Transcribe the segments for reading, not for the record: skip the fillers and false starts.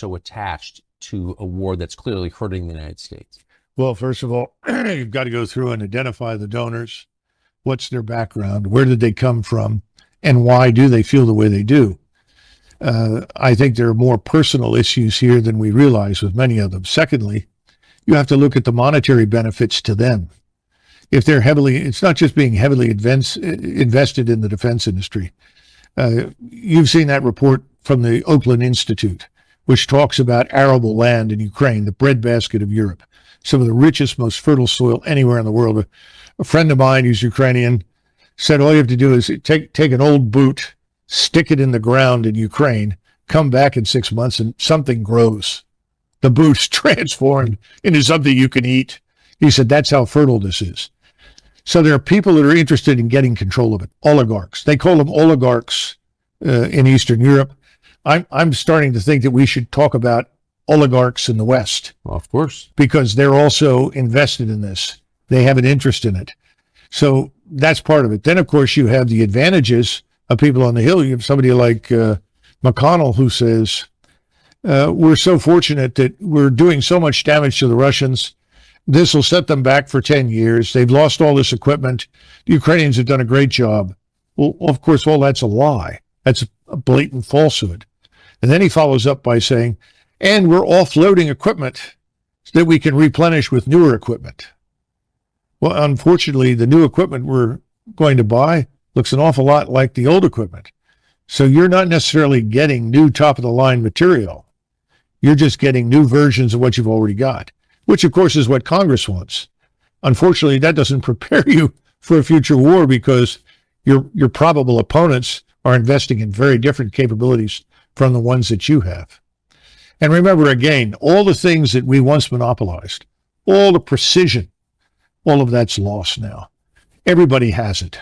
so attached to a war that's clearly hurting the United States? Well, first of all, you've got to go through and identify the donors. What's their background? Where did they come from? And why do they feel the way they do? I think there are more personal issues here than we realize with many of them. Secondly, you have to look at the monetary benefits to them. If they're it's not just being heavily invested in the defense industry. You've seen that report from the Oakland Institute, which talks about arable land in Ukraine, the breadbasket of Europe, some of the richest, most fertile soil anywhere in the world. A friend of mine who's Ukrainian said all you have to do is take an old boot, stick it in the ground in Ukraine, come back in 6 months, and something grows. The boot's transformed into something you can eat. He said that's how fertile this is. So there are people that are interested in getting control of it, oligarchs. They call them oligarchs in Eastern Europe. I'm starting to think that we should talk about oligarchs in the West. Well, of course. Because they're also invested in this. They have an interest in it. So that's part of it. Then, of course, you have the advantages of people on the Hill. You have somebody like McConnell who says, we're so fortunate that we're doing so much damage to the Russians. This will set them back for 10 years. They've lost all this equipment. The Ukrainians have done a great job. Well, of course, all that's a lie. That's a blatant falsehood. And then he follows up by saying, and we're offloading equipment that we can replenish with newer equipment. Well, unfortunately, the new equipment we're going to buy looks an awful lot like the old equipment. So you're not necessarily getting new top-of-the-line material. You're just getting new versions of what you've already got, which, of course, is what Congress wants. Unfortunately, that doesn't prepare you for a future war because your probable opponents are investing in very different capabilities from the ones that you have. And remember, again, all the things that we once monopolized, all the precision, all of that's lost now. Everybody has it.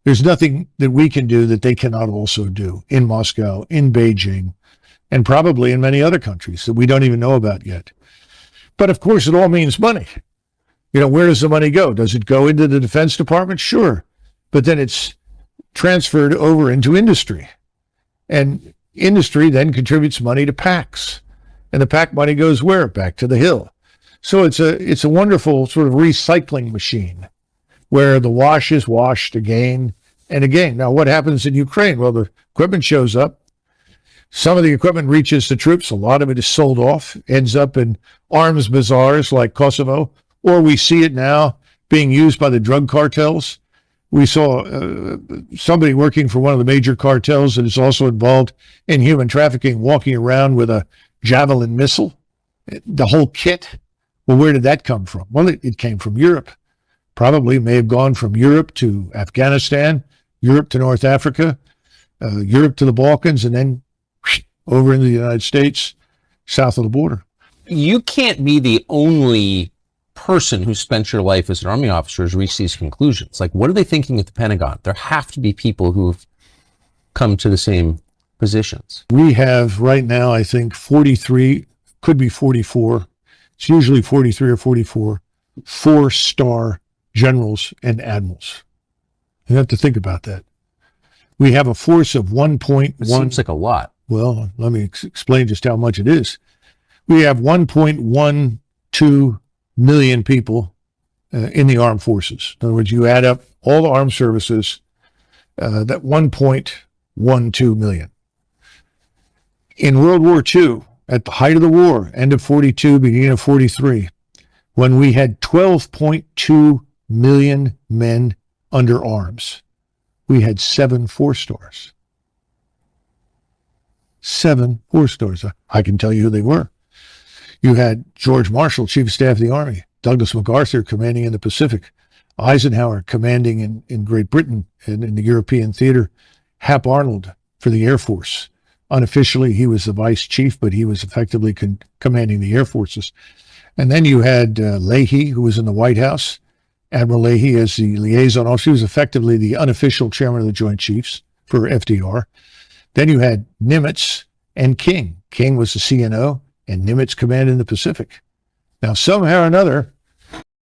There's nothing that we can do that they cannot also do in Moscow, in Beijing, and probably in many other countries that we don't even know about yet. But of course, it all means money. You know, where does the money go? Does it go into the Defense Department? Sure. But then it's transferred over into industry. And industry then contributes money to PACs. And the PAC money goes where? Back to the Hill. So it's a wonderful sort of recycling machine where the wash is washed again and again. Now, what happens in Ukraine? Well, the equipment shows up. Some of the equipment reaches the troops. A lot of it is sold off, ends up in arms bazaars like Kosovo, or we see it now being used by the drug cartels. We saw somebody working for one of the major cartels that is also involved in human trafficking walking around with a Javelin missile, the whole kit. Well, where did that come from? Well, it came from Europe. Probably may have gone from Europe to Afghanistan, Europe to North Africa, Europe to the Balkans, and then over into the United States, south of the border. You can't be the only person who spent your life as an Army officer who's reached these conclusions. Like, what are they thinking at the Pentagon? There have to be people who've come to the same positions. We have right now, I think, 43, could be 44. It's usually 43 or 44, 4-star generals and admirals. You have to think about that. We have a force of 1.1. It seems like a lot. Well, let me explain just how much it is. We have 1.12 million people in the armed forces. In other words, you add up all the armed services, that 1.12 million. In World War II, at the height of the war, end of 42, beginning of 43, when we had 12.2 million men under arms, we had 7 4-stars. 7 4-stars. I can tell you who they were. You had George Marshall, Chief of Staff of the Army, Douglas MacArthur commanding in the Pacific, Eisenhower commanding in Great Britain and in the European theater, Hap Arnold for the Air Force. Unofficially, he was the vice chief, but he was effectively commanding the air forces. And then you had Leahy, who was in the White House, Admiral Leahy as the liaison officer. He was effectively the unofficial chairman of the Joint Chiefs for FDR. Then you had Nimitz and King. King was the CNO, and Nimitz commanded in the Pacific. Now, somehow or another,